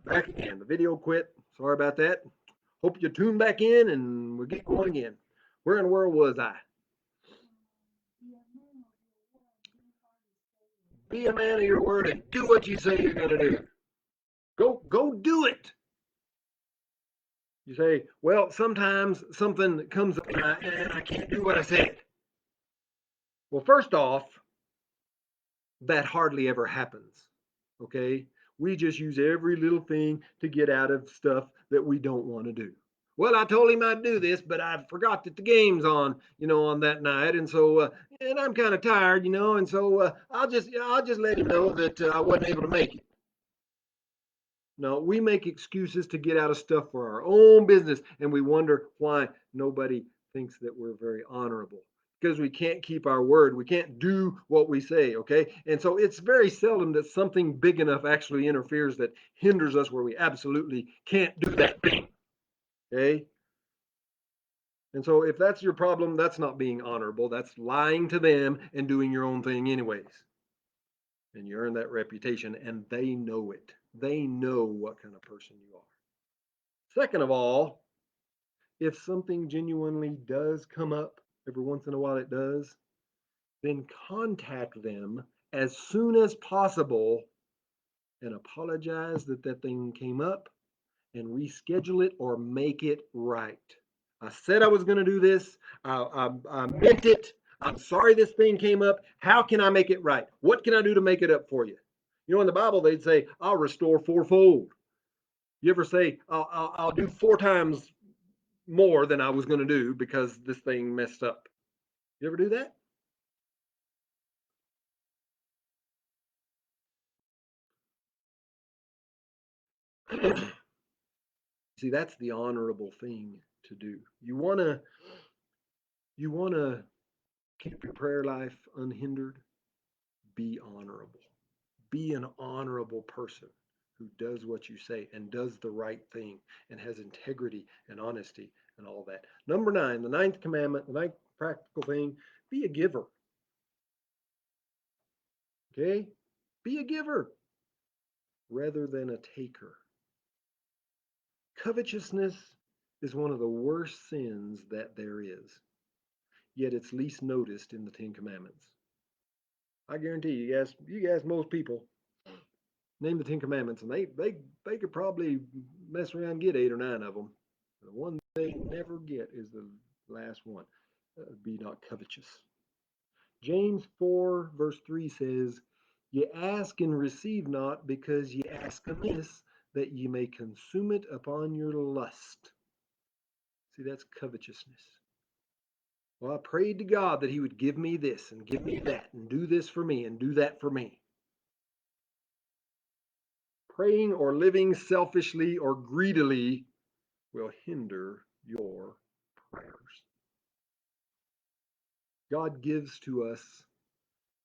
Back again. The video quit. Sorry about that. Hope you tune back in and we'll get going again. Where in the world was I? Be a man of your word and do what you say you're going to do. Go do it. You say, well, sometimes something comes up and I can't do what I said. Well, first off, that hardly ever happens. Okay? We just use every little thing to get out of stuff that we don't want to do. Well, I told him I'd do this, but I forgot that the game's on, on that night, and so and I'm kind of tired, and so I'll just let him know that I wasn't able to make it. No, we make excuses to get out of stuff for our own business, and we wonder why nobody thinks that we're very honorable because we can't keep our word. We can't do what we say, okay? And so it's very seldom that something big enough actually interferes that hinders us where we absolutely can't do that thing, okay? And so if that's your problem, that's not being honorable. That's lying to them and doing your own thing anyways. And you earn that reputation, and they know it. They know what kind of person you are. Second of all, if something genuinely does come up, every once in a while it does, then contact them as soon as possible and apologize that that thing came up and reschedule it or make it right. I said I was going to do this. I meant it. I'm sorry this thing came up. How can I make it right? What can I do to make it up for you? In the Bible, they'd say, I'll restore fourfold. You ever say, I'll do 4 times more than I was going to do because this thing messed up? You ever do that? See, that's the honorable thing to do. You want to keep your prayer life unhindered. Be honorable. Be an honorable person who does what you say and does the right thing and has integrity and honesty and all that. Number 9, the ninth commandment, the ninth practical thing, be a giver. Okay? Be a giver rather than a taker. Covetousness is one of the worst sins that there is, yet it's least noticed in the Ten Commandments. I guarantee you guys, most people name the Ten Commandments, and they could probably mess around and get 8 or 9 of them. The one they never get is the last one. Be not covetous. James 4 verse 3 says, "Ye ask and receive not, because ye ask amiss, that ye may consume it upon your lust." See, that's covetousness. Well, I prayed to God that He would give me this and give me that and do this for me and do that for me. Praying or living selfishly or greedily will hinder your prayers. God gives to us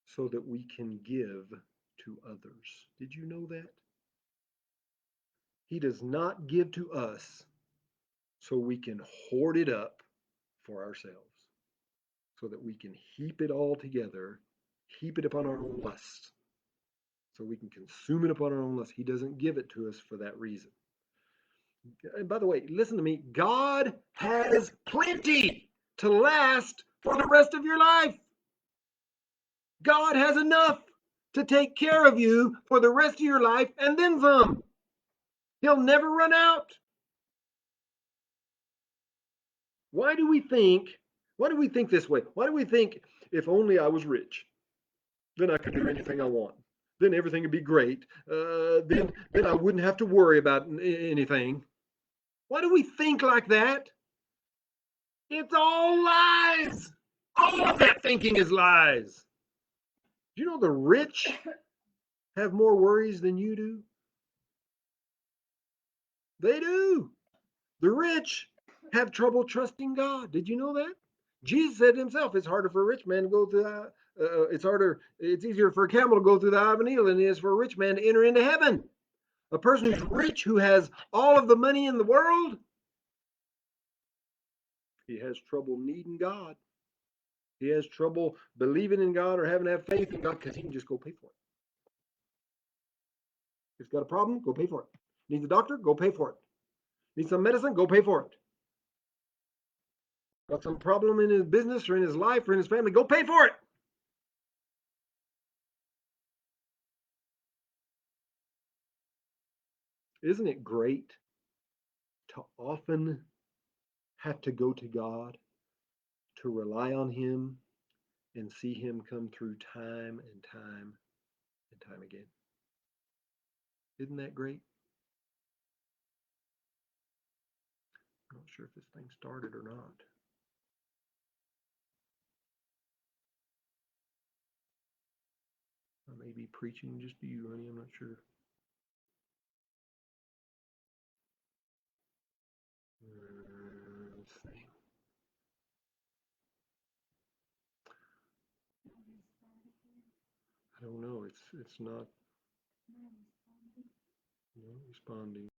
so that we can give to others. Did you know that? He does not give to us so we can hoard it up for ourselves, so that we can heap it all together, heap it upon our own lust, so we can consume it upon our own lust. He doesn't give it to us for that reason. And by the way, listen to me. God has plenty to last for the rest of your life. God has enough to take care of you for the rest of your life and then some. He'll never run out. Why do we think? Why do we think this way? Why do we think if only I was rich, then I could do anything I want? Then everything would be great. Then I wouldn't have to worry about anything. Why do we think like that? It's all lies. All of that thinking is lies. Do you know the rich have more worries than you do? They do. The rich have trouble trusting God. Did you know that? Jesus said himself, it's harder for a rich man to go through it's easier for a camel to go through the eye of a needle than it is for a rich man to enter into heaven. A person who's rich, who has all of the money in the world, he has trouble needing God. He has trouble believing in God or having to have faith in God because he can just go pay for it. If he's got a problem, go pay for it. Needs a doctor? Go pay for it. Needs some medicine? Go pay for it. Got some problem in his business or in his life or in his family? Go pay for it. Isn't it great to often have to go to God, to rely on Him, and see Him come through time and time and time again? Isn't that great? I'm not sure if this thing started or not. I may be preaching just to you, honey. I'm not sure. Let's see. I don't know. It's not responding.